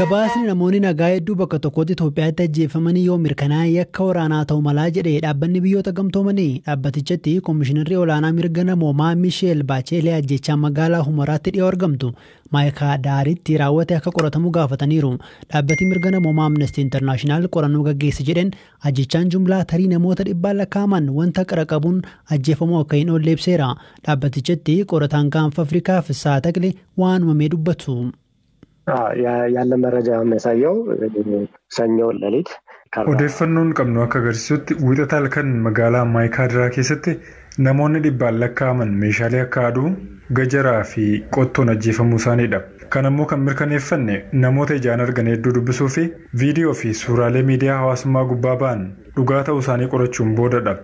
Gabaasni namoonni nagaa hedduu bakka tokkotti Itoophiyaatti ajjeefamanii yoo mirkanaa'e yakka waraanaa ta'uu malaa jedhee dhaabbanni biyyoota gamtoomanii dhaabbatichatti Koomishinarri olaanaa mirga namoomaa Miisheel Baacheelee ajjechaa magaalaa Humaraatti dhiyoo argamtu Maayikaadaaritti raawwate akka qoratamu gaafataniiru. Dhaabbati mirga namoomaa Amnesty International qorannoo gaggeesse jedhan ajjechaan jumlaa tarii namoota dhibbaan lakkaa'aman wanta qara qabuun ajjeefamuu akka hin oolle ibseera. Dhaabbatichatti qorataan gaanfa Afrikaa Fissaa Taqlee waan uumamee dubbatu. ያለ መረጃ የሚያሳየው ሰኞ ሌሊት odeeffannoon qabnu akka agarsiisutti wiixata halkan magaalaa Maayikaadiraa keessatti namoonni dhibbaan lakkaa'aman meeshaalee akka aduu gajaraa fi qottoon ajjeefamuu isaaniidha. Kan ammoo kan mirkaneeffanne namoota ijaan argan hedduu dubbisuu fi viidiyoo fi suuraalee miidiyaa hawaasummaa gubbaa ba'an dhugaa ta'uu isaanii qorachuun boodadha.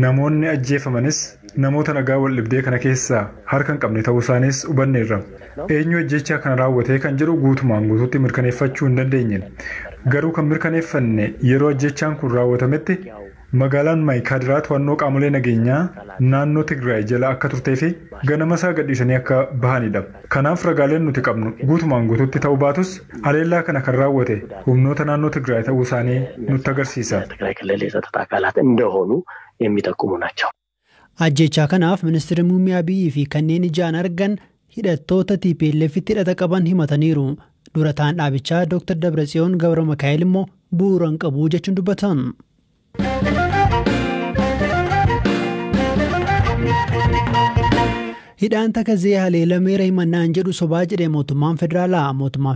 Namoonni ajjeefamanis namoota nagaa wal dhibdee kana keessaa harka hin qabne ta'uu isaaniis hubanneerra. Eenyu ajjechaa kana raawwatee kan jedhu guutumaan guutuutti mirkaneeffachuu hin dandeenye. Garuu kan mirkaneeffanne yeroo ajjechaan kun raawwatametti magaalaan Maayikaadiraa to'annoo qaamolee nageenyaa naannoo Tigraay jala akka turtee fi ganama isaa gadhiisanii akka bahanidha. Kanaaf ragaaleen nuti qabnu guutumaan guutuutti ta'uu baatus haleellaa kana kan raawwate humnoota naannoo Tigraay ta'uu isaanii nutti agarsiisa. Ajjechaa kanaaf ministeerri muummee Abiyyi fi kanneen ijaan argan hidhattoota TPLFitti hidhata qaban himataniiru. Durataan dhaabichaa Dr. Dabratsiyoon Gabra Mikaa'el immoo bu'uura hin qabu jechuun dubbatan. Hidhaan takazee haleelameera himannaan jedhu sobaa jedhee mootummaan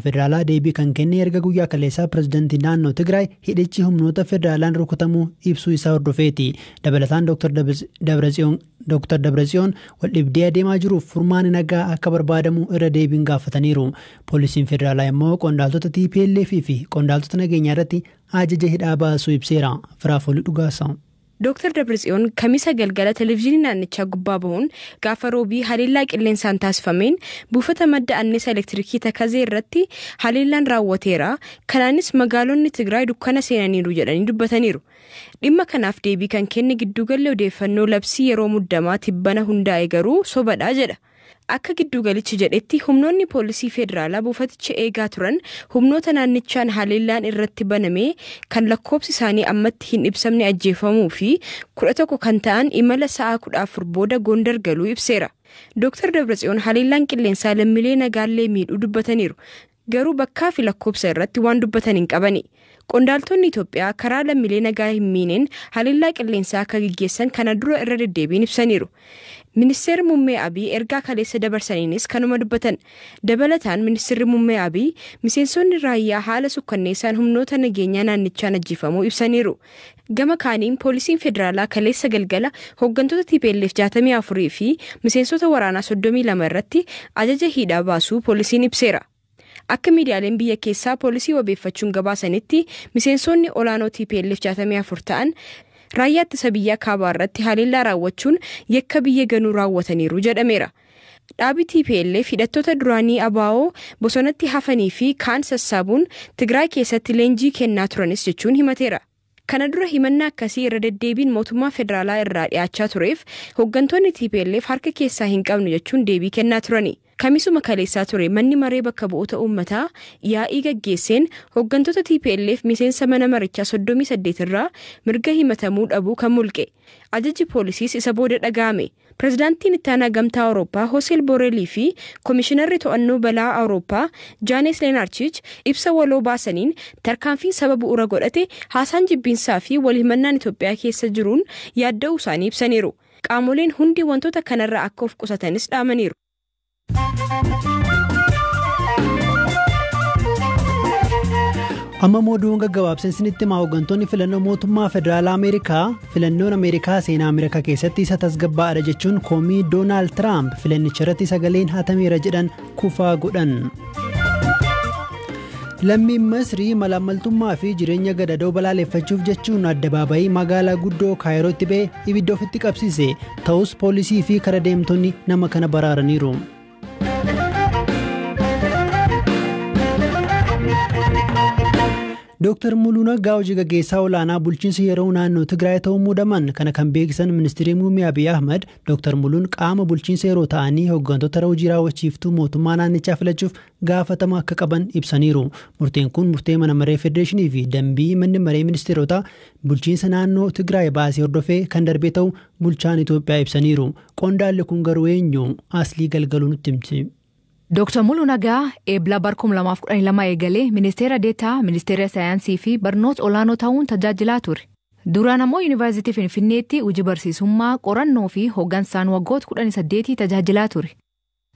federaalaa deebii kan kenne erga guyyaa kaleessaa pirezidaantii naannoo Tigraay hidhichi humnoota federaalaan rukutamuu ibsuu isaa hordofeeti. Dabalataan Dr. Dabratsiyoon waldhibdee adeemaa jiruuf furmaani nagaa akka barbaadamu irra deebiin gaafataniiru. Poolisiin federaalaa immoo qondaaltota TPLF fi qondaaltota nageenyaa irratti ajaja hidhaa baasuu ibseera. Firaafolii dhugaasa. Dr. Dabratsiyoon kamisa galgala televezyiinii naannichaa gubbaa bahuun gaafa roobii haleellaa qilleensaan taasifameen buufata madda annisaa elektirikii takazee irratti haleellaan raawwateera. Kanaanis magaalonni Tigraay dukkana seenaniiru jedhanii dubbataniiru. Dhimma kanaaf deebii kan kenne giddugalli odeeffannoo labsii yeroo muddamaa tibbana hundaa'e garuu sobadhaa jedha. Akka giddugalichi jedhetti humnoonni poolisii federaalaa buufaticha eegaa turan humnoota naannichaan haleellaan irratti banamee kan lakkoobsi isaanii ammatti hin ibsamne ajjeefamuu fi 11 kan ta'an imala sa'a 14 booda Gondar galuu ibseera. Dr. Dabratsiyoon haleellaan qilleensaa lammiilee nagaallee miidhuu dubbataniiru. Garuu bakkaa fi lakkoobsa irratti waan dubbatan hin qabani. Qondaaltonni Itoophiyaa karaa lammiilee nagaa hin miineen haleellaa qilleensaa akka gaggeessan kana dura irra deddeebiin ibsaniiru. Ministeerri muummee Abiy ergaa kaleessa dabarsaniinis kanuma dubbatan. Dabalataan ministeerri muummee Abiy miseensonni raayyaa haala sukkanneessaan humnoota nageenyaa naannichaan ajjeefamuu ibsaniiru. Gama kaaniin poolisiin federaalaa kaleessa galgala hooggantoota TPLF 64 fi miseensota waraanaa 32 irratti ajaja hidhaa baasuu poolisiin ibseera. Akka miidiyaaleen biyya keessaa poolisii wabeeffachuun gabaasanitti miseensonni olaanoo TPLF 64 ta'an raayyaa ittisa biyyaa kaabaa irratti haleellaa raawwachuun yakka biyya ganuu raawwataniiru jedhameera. Dhaabi TPLF hidhattoota duraanii ABO bosonatti hafanii fi kaan sassaabuun Tigraay keessatti leenjii kennaa turanis jechuun himateera. Kana dura himannaa akkasii irra deddeebiin mootummaa federaalaa irraa dhiyaachaa tureef hooggantoonni TPLF harka keessaa hin qabnu jechuun deebii kennaa turani. Kamisuma kaleessaa ture manni maree bakka bu'oota uummataa yaa'ii gaggeesseen hooggantoota TPLF miseensa mana marichaa 38 irraa mirga himatamuu dhabuu kan mulqe. Ajajji poolisiis isa booda dhaga'ame. Pirezidaantiin ittaanaa gamtaa Awurooppaa Hoseel Boorelii fi Koomishinarri to'annoo balaa Awurooppaa Jaanes Leenaarchich ibsa waloo baasaniin tarkaanfiin sababa bu'uura godhate haasaan jibbiinsaa fi walhimannaan Itoophiyaa keessa jiruun yaadda'uu isaanii ibsaniiru. Qaamoleen hundi wantoota kanarraa akka of qusatanis dhaamaniiru. Amma mooduun gaggabaabseen isinitti himaa hooggantoonni filannoo mootummaa federaalaa Ameerikaa filannoon Ameerikaa seenaa Ameerikaa keessatti isa tasgabbaa'aadha jechuun koomii Doonaald Tiraamp filannicha irratti sagaleen hatameera jedhan kufaa godhan. Lammiin Masrii malaamaltummaa fi jireenya gadadoo balaaleffachuuf jechuun addabaabayii magaalaa guddoo Kaayirootti ba'ee ibidda ofitti qabsiise. Ta'us poolisii fi kara deemtonni nama kana baraaraniiru. Dooktar Muluu Naggaa hojii gaggeessaa olaanaa bulchiinsa yeroo naannoo Tigraay ta'uu muudaman kana kan beeksisan ministeerri muummee Abiy Ahmed Dooktar Muluun qaama bulchiinsa yeroo ta'anii hooggantoota hojii raawwachiiftuu mootummaa naannichaa filachuuf gaafatama akka qaban ibsaniiru. Murteen kun murtee mana maree federeeshinii fi dambii manni maree ministeerotaa bulchiinsa naannoo Tigraay baasee hordofee kan darbee ta'u bulchaan Itoophiyaa ibsaniiru. Qondaalli kun garuu eenyu? Aslii Galgaluu nutti himti. Dr. Muluu Naggaa eebla barkum 2012 eegalee ministeera deetaa ministeera saayinsii fi barnoota olaanoo ta'uun tajaajilaa ture. Duraan ammoo Yuunivarsiitii Finfinneetti hojii barsiisummaa qorannoo fi hoggansaan waggoota 18 tajaajilaa ture.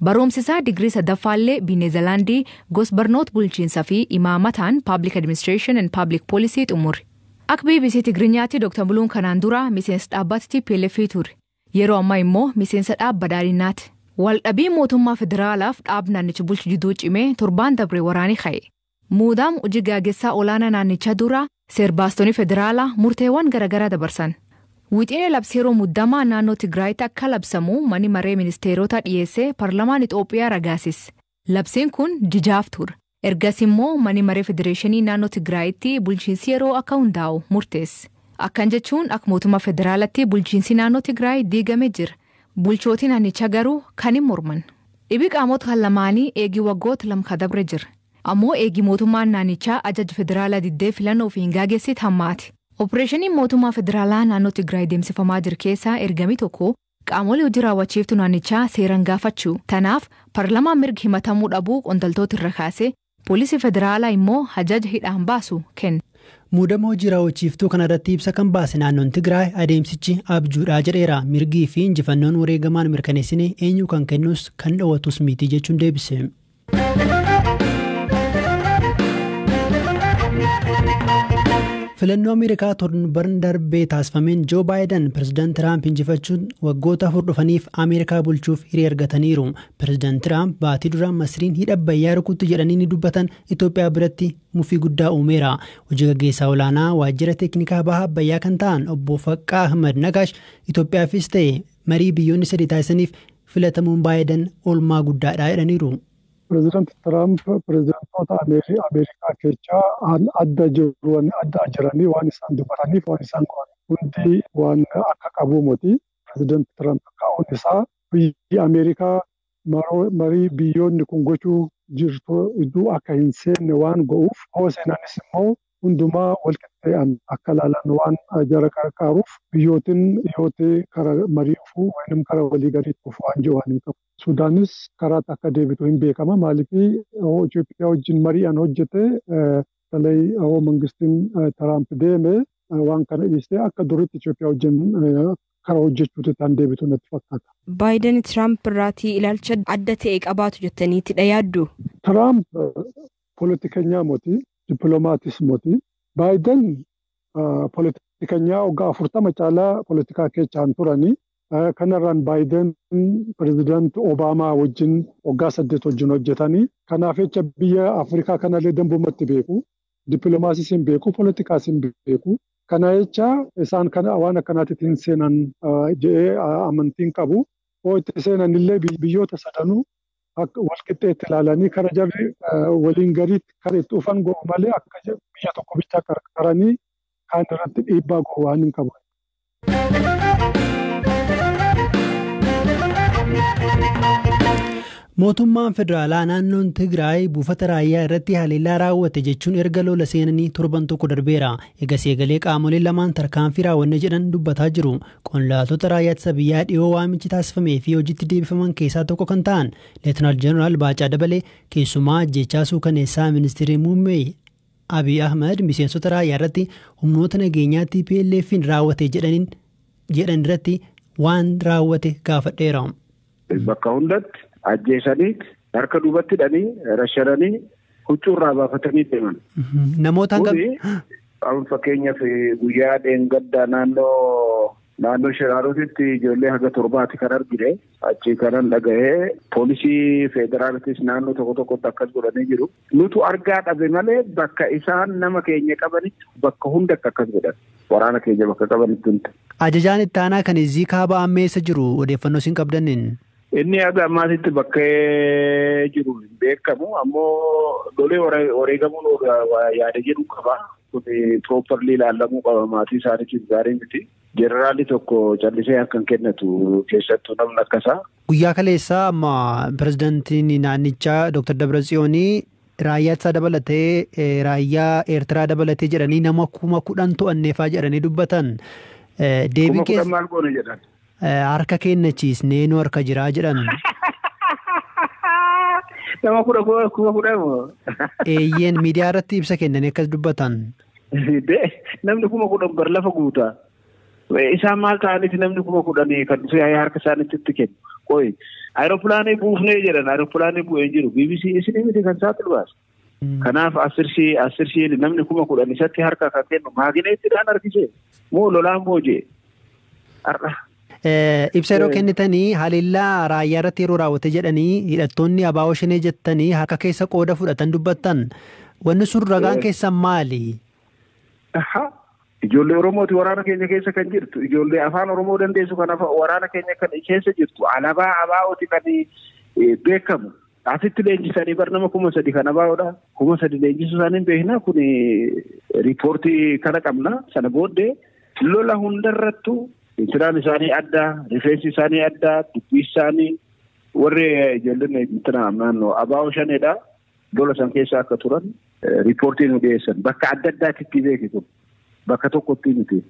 Barumsi isaa digirii sadaffaallee Neezerlaandii gosa barnoota bulchiinsaa fi imaamataan Public Administration and Public Policy xumure. Akka BBC Tigiriinyaatti Dr. Muluun kanaan dura miseensa dhaabbata TPLF ture. Yeroo ammaa immoo miseensa dhaabba badhaadhinaati. Waldhabii mootummaa federaalaaf dhaabni naannicha bulchu jidduu cimee torbaan dabree waraanii ka'e. Muudaan hojii gaggeessaa olaanaa naannichaa dura seerbaastonni federaalaa murteewwan garaagaraa dabarsan. Wixinee labsii yeroo muddamaa naannoo Tigraayitti akka labsamu manni maree ministeerota dhiyeessee paarlamaan Itoophiyaa ragaasis. Labsiin kun jijaaf ture. Ergas immoo manni maree federeeshinii naannoo Tigraayitti bulchiinsi yeroo akka hundaa'u murteesse. Akkan jechuun akka mootummaa federaalatti bulchiinsi naannoo Tigraay diigamee jira. Bulchootiin naannichaa garuu kan hin morman. Dhibi qaamota kan lamaanii eegii waggoota lama dabre jira. Ammoo eegii mootummaan naannichaa ajaja federaalaa diddee filannoo fi hin gaggeessitu hammaati. Opereeshiniin mootummaa federaalaa naannoo Tigraay deemsifamaa jiru keessaa ergamii tokko qaamolee hojii raawwachiiftuu naannichaa seeraan gaafachuu. Tanaaf paarlamaan mirga himatamuu dhabuu qondaaltota irra kaasee poolisii federaalaa immoo ajaja hidhaan baasu kenna. Muudama hojii raawwachiiftuu kanarratti ibsa kan baase naannoon Tigraay adeemsichi abjuudhaa jedheera. Mirgii fi injifannoon wareegamaan mirkaneessine eenyu kan kennus kan dhawwatus miti jechuun deebise. Filannoo Ameerikaa torban darbee taasifameen Joo Baayiden Pireezidaant Tiraamp injifachuun waggoota 4 dhufaniif Ameerikaa bulchuuf hiree argataniiru. Pireezidaant Tiraamp baatii duraan Masriin hidha Abbayyaa rukutti jedhanii ni dubbatan Itoophiyaa biratti mufii guddaa uumeera. Hojii gaggeessaa olaanaa waajjira teeknikaa baha Abbayyaa kan ta'an obbo Faqqaa Ahmad Nagaash Itoophiyaafis ta'e marii biyyoonni sadii taasisaniif filatamuun Baayiden oolmaa guddaadha jedhaniiru. Pireezidaant Tiraamp pireezidaantoota Ameerikaa keessaa adda jiranii waan isaan dubbataniif waan isaan hundi waan akka qabu miti. Pireezidaant Tiraamp ka'uun isaa biyyi Ameerikaa marii biyyoonni kun gochuu jirtu iddoo akka hin seenne waan go'uuf hoo seenanis immoo hundumaa walqixxee'an akka ilaalan waan jara qarqaaruuf biyyootiin dhiyootee karaa marii dhufuu yookiin karaa waliigaliitti dhufuu waan jiru waan hin qabu. Sudaanis karaatti akka deebitu hin beekama. Maaliif Itoophiyaa wajjin mari'an hojjete talay mangistiin Tiraamp deeme waan kana dhiistee akka duriitti Itoophiyaa wajjin karaa hojjechuutti kan deebitu natti fakkaata. Baayiden Tiraamp irraatii ilaalcha adda ta'e qabaatu jettaniitti yaaddu? Tiraamp poolitikanyaa moti, dippiloomaatiis moti. Baayiden poolitikanyaa waggaa 40 caalaa poolitikaa keessaan turanii. Kanarraan Baayiden pireezidaant Obaamaa wajjin waggaa 8 wajjin hojjetanii. Kanaaf jecha biyya Afrikaa kanallee dambumatti beeku. Dippiloomaasiis hin beeku, poolitikaas hin beeku. Kana jecha isaan waan akkanaatti hin seenan jedhee amantiin qabu. Hoo itti seenan illee biyyoota sadanuu walqixxeetti ilaalanii kara jarri waliin gariitti kara itti dhufan go'u malee akka biyya tokko bichaa qarqaranii kaan irratti dhiibbaa go'u waan hin qabu. Mootummaan federaalaa naannoon Tigraay buufata raayyaa irratti haleellaa raawwate jechuun erga lola seenanii torban tokko darbeera. Egaa seegalee qaamolee lamaan tarkaanfii raawwanne jedhan dubbataa jiru. Qondaaltota raayyaa ittisa biyyaa dhiyoo waamichi taasifamee fi hojiitti deebifaman keessaa tokko kan ta'an Leetinaal Jeneraal Baacaa Dabalee keessumaa ajjeechaa suukaneessaa ministeerri muummee Abiy Ahmed miseensota raayyaa irratti humnoota nageenyaa TPLF'n raawwate jedhan irratti waan raawwate gaafadheera. Bakka hundatti ajjeesanii harka duubatti hidhanii rashananii huccuurraa baafatanii deeman. Namoota fakkeenyaaf guyyaa dheengaddaa naannoo Shiraarotitti ijoollee haga 7 kan argine achi kanan dhaga'ee poolisii federaalatis naannoo tokkotti akkas godhanii jiru. Nutu argaa dhabe malee bakka isaan nama keenya qabanitti bakka hunda akkas godhan. Waraana keenya bakka qabanitti hunda. Ajajaan itti aanaa kan Izii kaaba ammeessa jiru odeeffannoo isin qabdaniin. Inni aga ammaatitti bakkee jiru hin beekamu ammoo lolee wareegamuun yaada jedhu qaba. Kun properly ilaalamuu qaba maatii isaaniitiif gaarii miti. Jeneraalli tokko callisee akka hin kennatu keessattuu namni akkasaa. Guyyaa kaleessaa amma pirezidaantiin naannichaa Dr. Dabratsiyoon raayyaa isaa dabalatee raayyaa Eertiraa dabalatee jedhanii nama 10,000 to'anneefaa jedhanii dubbatan. Deebiin keessa maal goone jedhan? Harka kennachiisnee nu harka jiraa jedhan. Nama 10,000 moo? Eeyyeen miidiyaa irratti ibsa kennanii akkas dubbatan. Namni 10,000 bar lafa guutaa. Isaan maal ta'aniiti namni 10,000 kan dhufee harka isaaniitti kennu. Qoy aeroplaanii buufnee jedhan aeroplaanii bu'ee jiru BBC isin miti kan saaxilu baas. Kanaaf asirshii namni 10,000 isatti harka kan kennu maagineettiidhaan harkisee moo lolaan boojee har'a. Ibsa yeroo kennitanii haliillaa raayyaa irratti yeroo raawwate jedhanii hidhattoonni abaa'oo shanee jettanii harka keessa qooda fudhatan dubbattan. Wanni sun ragaan keessan maali? Ijoollee Oromooti waraana keenya keessa kan jirtu. Ijoollee afaan Oromoo dandeessu kan waraana keenya kan keessa jirtu. Alaabaa abaa'ooti kan beekamu. Asitti leenjisanii bar nama 3,000 kan abaa'oodha. 3,000 leenjisuu isaanii beekna. Kun riippoortii kana qabna. Sana booddee lola hundarrattu intiraan isaanii adda, rifeensi isaanii adda, dubbii isaanii warri ijoolleen naannoo abaa'oo shaneedha. Lola san keessa akka turan riippoortii nu dhiyeessan. Bakka adda addaatti beekitu. Bakka tokkotti miti.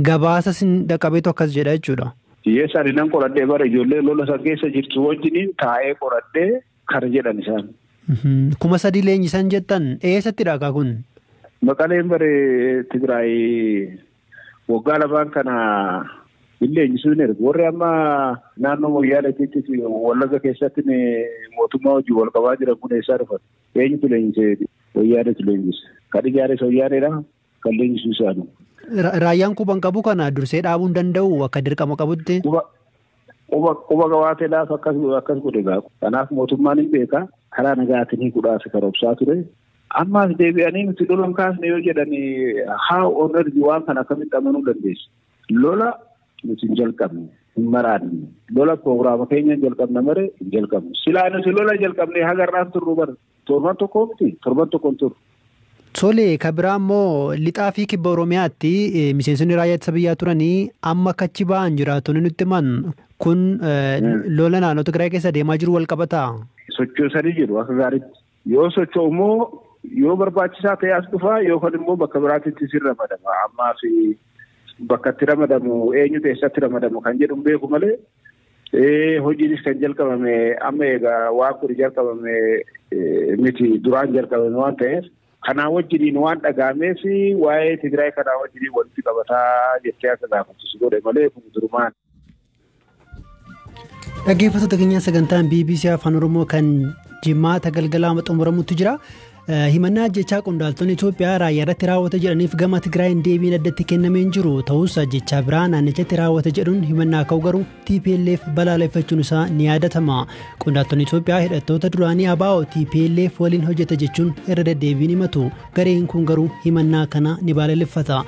Gabaasa sin dhaqqabeetu akkas jedha jechuudha. Yeessaan nan qoradhee bara ijoollee lola san keessa jirtu wajjin taa'ee qoradhee kana jedhan isaan. 3,000 leenjisan jettan eessatti dhagaa kun? Maqaleen bare Tigraay waggaa lamaan kana hin leenjisuu hin ergu. Warri amma naannoo Moyyaaleetti Wallagga keessatti mootummaa hojii wal qabaa jiran kun eessaa dhufan? Eenyutu leenjisee Moyyaaleetti leenjise? Kan ijaares Moyyaaleedha. Kan leenjisuu isaanii. Raayyaan quban qabu kana dursee dhaabuu hin danda'u akka dirqama qabutti. Quba gabaateedhaaf akkas godhe gaafa. Kanaaf mootummaan hin beeka karaa nagaatiin hiikuudhaaf kan obsaa ture. Ammaas deebi'anii nuti lolan kaasne yoo jedhanii haa orradi waan kana akkamitti amanuu dandeessu. Lola nuti hin jalqabne hin maraanne. Lola proogiraama keenya hin jalqabne malee hin jalqabne. Silaa nuti lola jalqabnee hagarraan turru bara. Torban tokko miti torban tokkoon turru. Tole kabiraa immoo lixaa fi kibba Oromiyaatti miseensonni raayyaa ittisa biyyaa turanii amma kachi ba'an jiraatonni nutti himan kun lola naannoo Tigraay keessa deemaa jiru wal qabataa? Sochoosanii jiru akka gaariitti. Yoo socho'u immoo yoo barbaachisaa ta'e as dhufaa yookaan immoo bakka biraatti si ramadama. Ammaa fi bakka itti ramadamu eenyu keessatti ramadamu kan jedhu beeku malee hojiinis kan jalqabame amma egaa waan kun jalqabame miti duraan jalqabame waan ta'eef. Kanaa wajjiniin waan dhagaameef waa'ee Tigraay kanaa wajjiniin walitti qabataa jettee akka gaafattu godhe malee kun durumaan. Dhaggeeffattoota keenya sagantaan BBC Afaan Oromoo kan jimaata galgalaa xumuramutti jira. Himannaa ajjechaa qondaaltonni Itoophiyaa raayyaa irratti raawwate jedhaniif gama Tigraayin deebiin addatti kennamee hin jiru. Ta'us ajjechaa biraa naannichatti raawwate jedhuun himannaa ka'u garuu TPLF balaaleffachuun isaa ni yaadatama. Qondaaltonni Itoophiyaa hidhattoota duraanii ABO TPLF waliin hojjeta jechuun irra deddeebiin himatu. Gareen kun garuu himannaa kana ni balaaleffata.